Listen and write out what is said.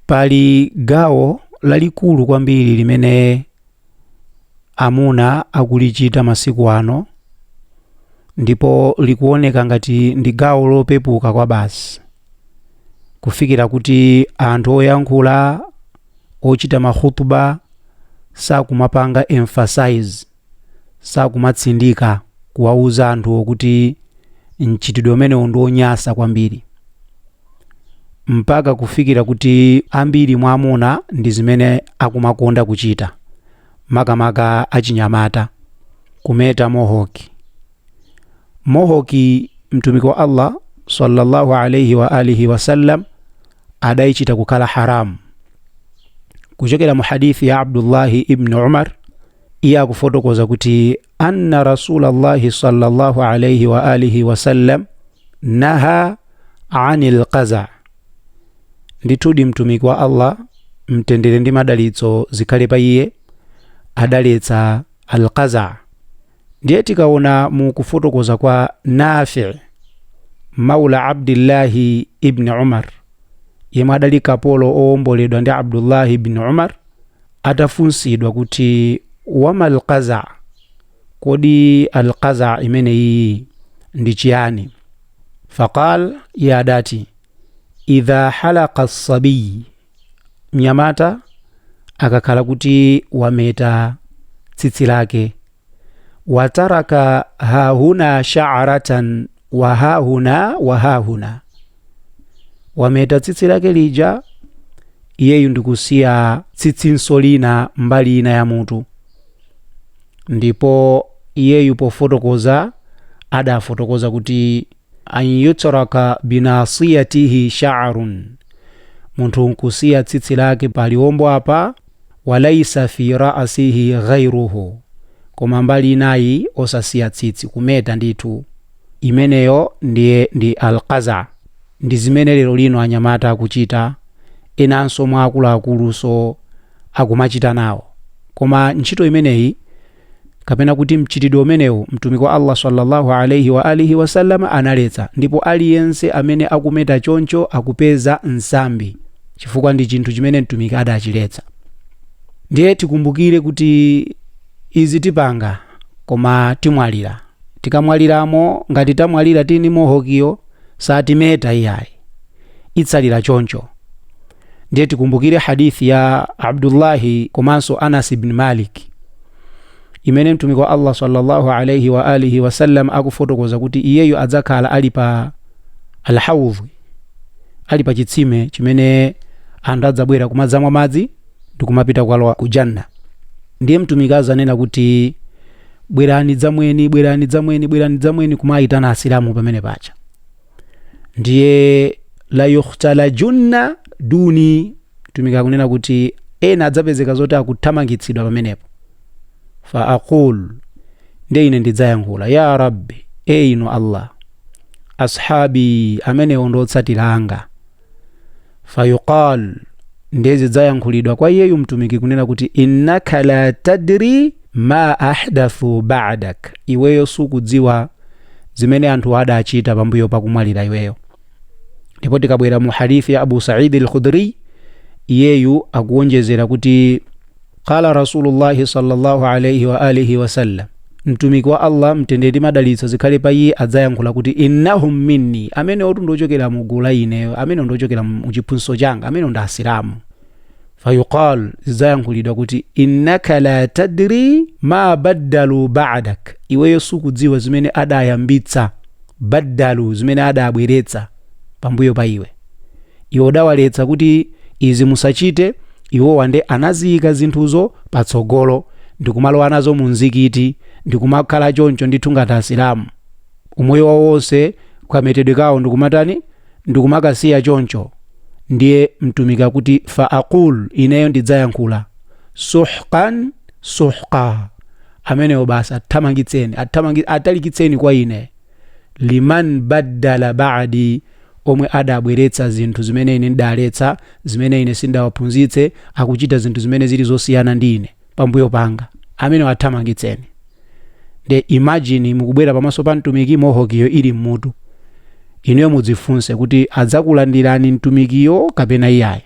Pali gawo lalikulu kwambiri limene amuna akulichita masiku ano, ndipo likuoneka ngati ndi gawo lopepuka kwa basi, kufikira kuti anthu oyankhula ochita mahutuba sakumapanga emphasize, sakumatsindika kuwauza anthu kuti mchitidwe umenewu ndi onyasa kwambiri, mpaka kufikira kuti ambiri mwa amuna ndi zimene akumakonda kuchita, makamaka achinyamata, kumeta mohoki. Mohoki mtumiki wa Allah sallallahu alayhi wa alihi wasallam adayichita kukhala haramu. Kuchokera mu hadithi ya Abdullahi ibn Umar, iye akufotokoza kuti anna Rasulallahi sallallahu alayhi wa alihi wasallam naha anil qaza. Ndithudi mtumiki wa Allah, mtendere ndi madalitso zikhale pa iye, adaletsa al-qaza. Ndiye tikaona mu kufotokoza kwa Nafi' maula Abdillahi ibn Umar, yemwe adali kapolo owomboledwa ndi Abdullahi ibn Umar, atafunsidwa kuti wama al-qaza, kodi al-qaza imeneyi ndi chiyani? Faqal, ya adati idha halaqa as-sabiy, mnyamata akakhala kuti wameta tsitsi lake, wataraka hahuna sha'ratan wa hahuna, wameta tsitsi lake lija, iyeyu ndikusiya tsitsinso lina mbali ina ya mutu. Ndipo iyeyu pofotokoza adafotokoza kuti an yutraka binasiyatihi sha'run, munthu nkusiya tsitsi lake paliwombo apa, walaysa fi ra'sihi ghayruhu, koma mbali inayi osasiya tsitsi, kumeta ndithu. Imeneyo ndiye ndi al-qaza. Ndi zimene lero lino anyamata akuchita, enanso mwa akuluakuluso akumachita nawo. Koma ntchito imeneyi, kapena kuti mchitidwe umenewu, mtumiki wa Allah sallallahu alayhi wa alihi wasallam analetsa, ndipo aliyense amene akumeta choncho akupeza nsambi, chifukwa ndi chinthu chimene mtumiki adachiletsa. Ndiye tikumbukire kuti izi tipanga, koma timwalira. Tikamwaliramo, ngati tamwalira tini mohokiyo, satimeta iyayi, itsalira choncho. Ndiye tikumbukire hadithi ya Abdullahi komanso Anas ibn Malik, imene mtumiki wa Allah sallallahu alayhi wa alihi wasallam akufotokoza kuti iyeyo adzakhala ali pa al-hawdh, ali pa chitsime chimene anthu adzabwera kumadzamwa madzi ndikumapita kukalowa ku janna. Ndiye mtumiki azanena kuti bwerani dzamweni kumayitana asilamu pamene pacha. Ndiye la yukhtalajunna duni, mtumiki akunena kuti ena adzapezeka zoti akuthamangitsidwa pamenepo. Fa aqul, ndiye ine ndidzayankhula, ya rabbi, inu Allah, ashabi amene ondotsatira anga. Fa yuqal, ndiye zidzayankhulidwa kwa iyeyu mtumiki kunena kuti innaka la tadri ma ahdathu ba'dak, iweyo sukudziwa zimene anthu adachita pambuyo pakumwalira iweyo. Ndipo tikabwera mu hadithi ya Abu Sa'id al-Khudri, iyeyu akuonjezera kuti qala Rasulullahi sallallahu alayhi wa alihi wasallam, mtumiki wa Allah mtendere madalitso zikhale pa iye adzayankhula kuti innahum minni, amene otu ndochokera mu gulu la ineyo, amene ndochokera mu chiphunzitso changa, amene ndi asilamu. Fayuqal, zidzayankhulidwa kuti innaka la tadri ma baddalu ba'dak, iweyo sukudziwa zimene adayambitsa, baddalu zimene adabweretsa pambuyo pa iwe. Iwo dawaletsa kuti izi musachite, iwo wande anaziyika zinthuzo patsogolo, ndikumalowa nazo mu mzikiti, ndikumakhala choncho ndithu ngati asilamu. Umoyo wawo wonse kametedwe kawo ndikumatani, ndikumakasiya choncho. Ndiye mtumiki kuti fa aqul, ineyo ndidzayankhula, suhqan suhqa, ameneyo basa atalikitseni kwa ine, liman baddala ba'di, omwe adabweretsa zinthu zimene ine ndaletsa, zimene ine sindawaphunzitse, akuchita zinthu zimene zili zosiyana ndi ine pambuyo panga, amene athamangitseni. De imagine mukubwera pamaso pa mtumiki mohokiyo ili mmutu, ineyo mudzifunse kuti adzakulandirani mtumikiyo kapena iyayi.